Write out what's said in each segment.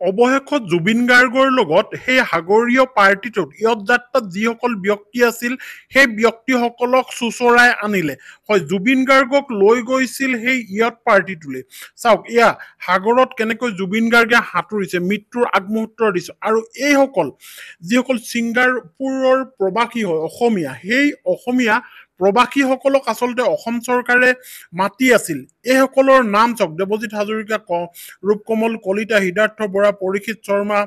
অৱশেষত জুবিন গাৰ্গৰ লগত সেই সাগৰীয় পাৰ্টিটোত ইয়ত যাত্ৰাত যিসকল ব্যক্তি আছিল সেই ব্যক্তিসকলক চুচৰাই আনিলে হয় জুবিন গাৰ্গক লৈ গৈছিল সেই ইয়ত পাৰ্টিটোলৈ চাওক এয়া সাগৰত কেনেকৈ জুবিন গাৰ্গে সাঁতুৰিছে মৃত্যুৰ আগমুহূৰ্তৰ দিছে আৰু এইসকল যিসকল ছিংগাপুৰৰ প্ৰবাসী হয় অসমীয়া সেই অসমীয়া প্ৰবাসীসকলক আচলতে অসম চৰকাৰে মাতি আছিল এইসকলৰ নাম চাওক দেৱজিৎ হাজৰিকা ৰূপকমল কলিতা হৃদাৰ্থ বৰা পৰীক্ষিত শৰ্মা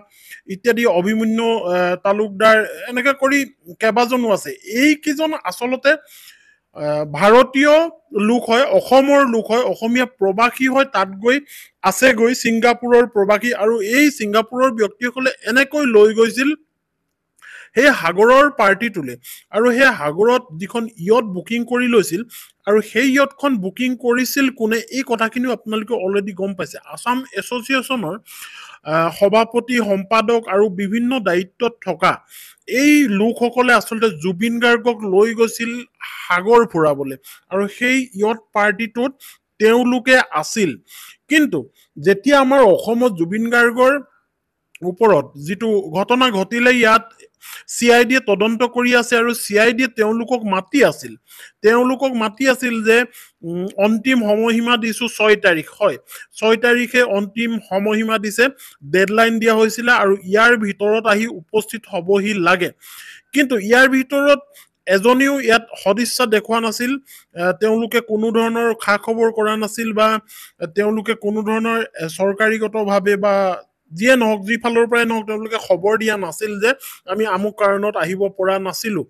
ইত্যাদি অভিমন্যু তালুকদাৰ এনেকে কৰি কেইবাজনো আছে এইকেইজন আচলতে ভাৰতীয় লোক হয় অসমৰ লোক হয় অসমীয়া প্ৰবাসী হয় তাত গৈ আছেগৈ ছিংগাপুৰৰ প্ৰবাসী আৰু এই ছিংগাপুৰৰ ব্যক্তিসকলে এনেকৈ লৈ গৈছিল সেই সাগৰৰ পাৰ্টিটোলে আৰু সেই সাগৰত যিখন ইয়ট বুকিং কৰি লৈছিল আৰু সেই ইয়টখন বুকিং কৰিছিল কোনে এই কথাখিনিও আপোনালোকে অলৰেডি গম পাইছে আসাম এছ'চিয়েশ্যনৰ সভাপতি সম্পাদক আৰু বিভিন্ন দায়িত্বত থকা এই লোকসকলে আচলতে জুবিন গাৰ্গক লৈ গৈছিল সাগৰ ফুৰাবলৈ আৰু সেই ইয়ট পাৰ্টিটোত তেওঁলোকে আছিল কিন্তু যেতিয়া আমাৰ অসমত জুবিন গাৰ্গৰ ওপৰত যিটো ঘটনা ঘটিলে ইয়াত CID তদন্ত কৰি আছে আৰু CID তেওঁলোকক মাতি আছিল যে অন্তিম সময়সীমা দিছো 6 তাৰিখ হয় 6 তাৰিখে অন্তিম সময়সীমা দিছে ডেডলাইন দিয়া হৈছিল আৰু ইয়াৰ ভিতৰত আহি উপস্থিত হ'বহি লাগে কিন্তু ইয়াৰ ভিতৰত এজনীও ইয়াত সদিচ্ছা দেখুৱা নাছিল তেওঁলোকে কোনো ধৰণৰ খা খবৰ কৰা নাছিল বা তেওঁলোকে কোনো ধৰণৰ চৰকাৰীগতভাৱে বা যিয়ে নহওক যি ফালৰ পৰাই নহওক তেওঁলোকে খবৰ দিয়া নাছিল যে আমি আমুক কাৰণত আহিব পৰা নাছিলো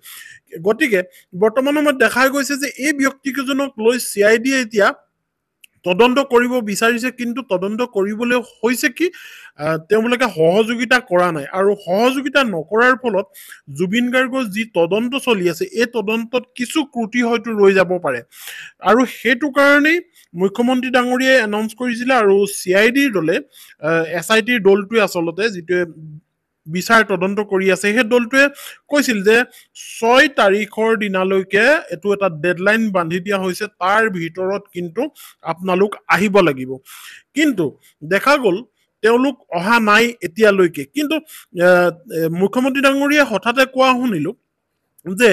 গতিকে বৰ্তমান সময়ত দেখা গৈছে যে এই ব্যক্তিকেইজনক লৈ CID এতিয়া তদন্ত কৰিব বিচাৰিছে কিন্তু তদন্ত কৰিবলৈ হৈছে কি তেওঁলোকে সহযোগিতা কৰা নাই আৰু সহযোগিতা নকৰাৰ ফলত জুবিন গাৰ্গৰ যি তদন্ত চলি আছে এই তদন্তত কিছু ত্ৰুটি হয়তো ৰৈ যাব পাৰে আৰু সেইটো কাৰণেই মুখ্যমন্ত্ৰী ডাঙৰীয়াই এনাউন্স কৰিছিলে আৰু CID দলে SITৰ দলটোৱে আচলতে যিটোৱে বিচাৰ তদন্ত কৰি আছে সেই দলটোৱে কৈছিল যে 6 তাৰিখৰ দিনালৈকে এটো এটা ডেডলাইন বান্ধি দিয়া হৈছে তাৰ ভিতৰত কিন্তু আপোনালোক আহিব লাগিব কিন্তু দেখা গ'ল তেওঁলোক অহা নাই এতিয়ালৈকে কিন্তু মুখ্যমন্ত্ৰী ডাঙৰীয়াই হঠাতে কোৱা শুনিলো যে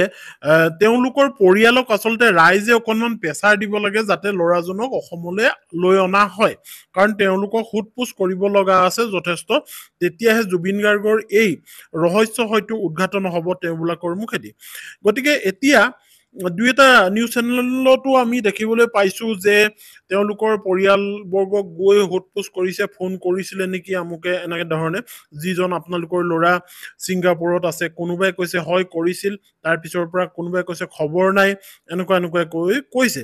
তেওঁলোকৰ পৰিয়ালক আচলতে ৰাইজে অকনমান প্ৰেছাৰ দিব লাগে যাতে ল'ৰাজনক অসমলৈ লৈ অনা হয় কাৰণ তেওঁলোকক সোধপোছ কৰিব লগা আছে যথেষ্ট তেতিয়াহে জুবিন গাৰ্গৰ এই ৰহস্য হয়তো উদ্ঘাটন হ'ব তেওঁলোকৰ মুখেদি গতিকে এতিয়া দুই এটা নিউজ চেনেলতো আমি দেখিবলৈ পাইছো যে তেওঁলোকৰ পৰিয়ালবৰ্গক গৈ সোধপোছ কৰিছে ফোন কৰিছিলে নেকি আমুকে এনেকে ধৰণে যিজন আপোনালোকৰ ল'ৰা ছিংগাপুৰত আছে কোনোবাই কৈছে হয় কৰিছিল তাৰ পিছৰ পৰা কোনোবাই কৈছে খবৰ নাই এনেকুৱা কৈছে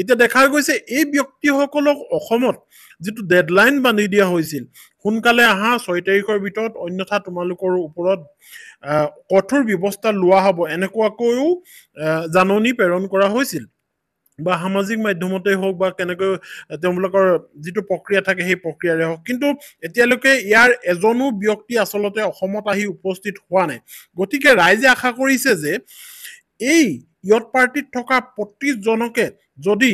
এতিয়া দেখা গৈছে এই ব্যক্তিসকলক অসমত যিটো ডেডলাইন বান্ধি দিয়া হৈছিল সোনকালে আহা 6 তাৰিখৰ ভিতৰত অন্যথা তোমালোকৰ ওপৰত কঠোৰ ব্যৱস্থা লোৱা হ'ব এনেকুৱাকৈও জাননী প্ৰেৰণ কৰা হৈছিল বা সামাজিক মাধ্যমতে হওক বা কেনেকৈ তেওঁলোকৰ যিটো প্ৰক্ৰিয়া থাকে সেই প্ৰক্ৰিয়াৰে হওক কিন্তু এতিয়ালৈকে ইয়াৰ এজনো ব্যক্তি আচলতে অসমত আহি উপস্থিত হোৱা নাই গতিকে ৰাইজে আশা কৰিছে যে এই ইয়ট পাৰ্টিত থকা প্ৰতিজনকে যদি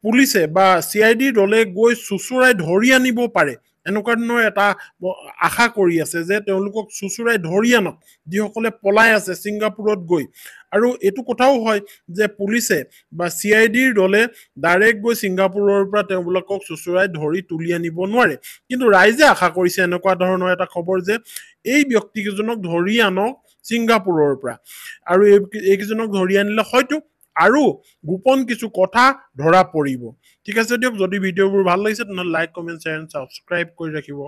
পুলিচে বা CID দলে গৈ চুচুৰাই ধৰি আনিব পাৰে এনেকুৱা ধৰণৰ এটা আশা কৰি আছে যে তেওঁলোকক চুচুৰাই ধৰি আনক যিসকলে পলাই আছে ছিংগাপুৰত গৈ আৰু এইটো কথাও হয় যে পুলিচে বা CIDৰ দলে ডাইৰেক্ট গৈ ছিংগাপুৰৰ পৰা তেওঁলোকক চুচুৰাই ধৰি তুলি আনিব নোৱাৰে কিন্তু ৰাইজে আশা কৰিছে এনেকুৱা ধৰণৰ এটা খবৰ যে এই ব্যক্তিকেইজনক ধৰি আনক ছিংগাপুৰৰ পৰা আৰু এইকেইজনক ধৰি আনিলে হয়তো আৰু গোপন কিছু কথা ধৰা পৰিব ঠিক আছে দিয়ক যদি ভিডিঅ'বোৰ ভাল লাগিছে তেনে like comment share and subscribe কৰি ৰাখিব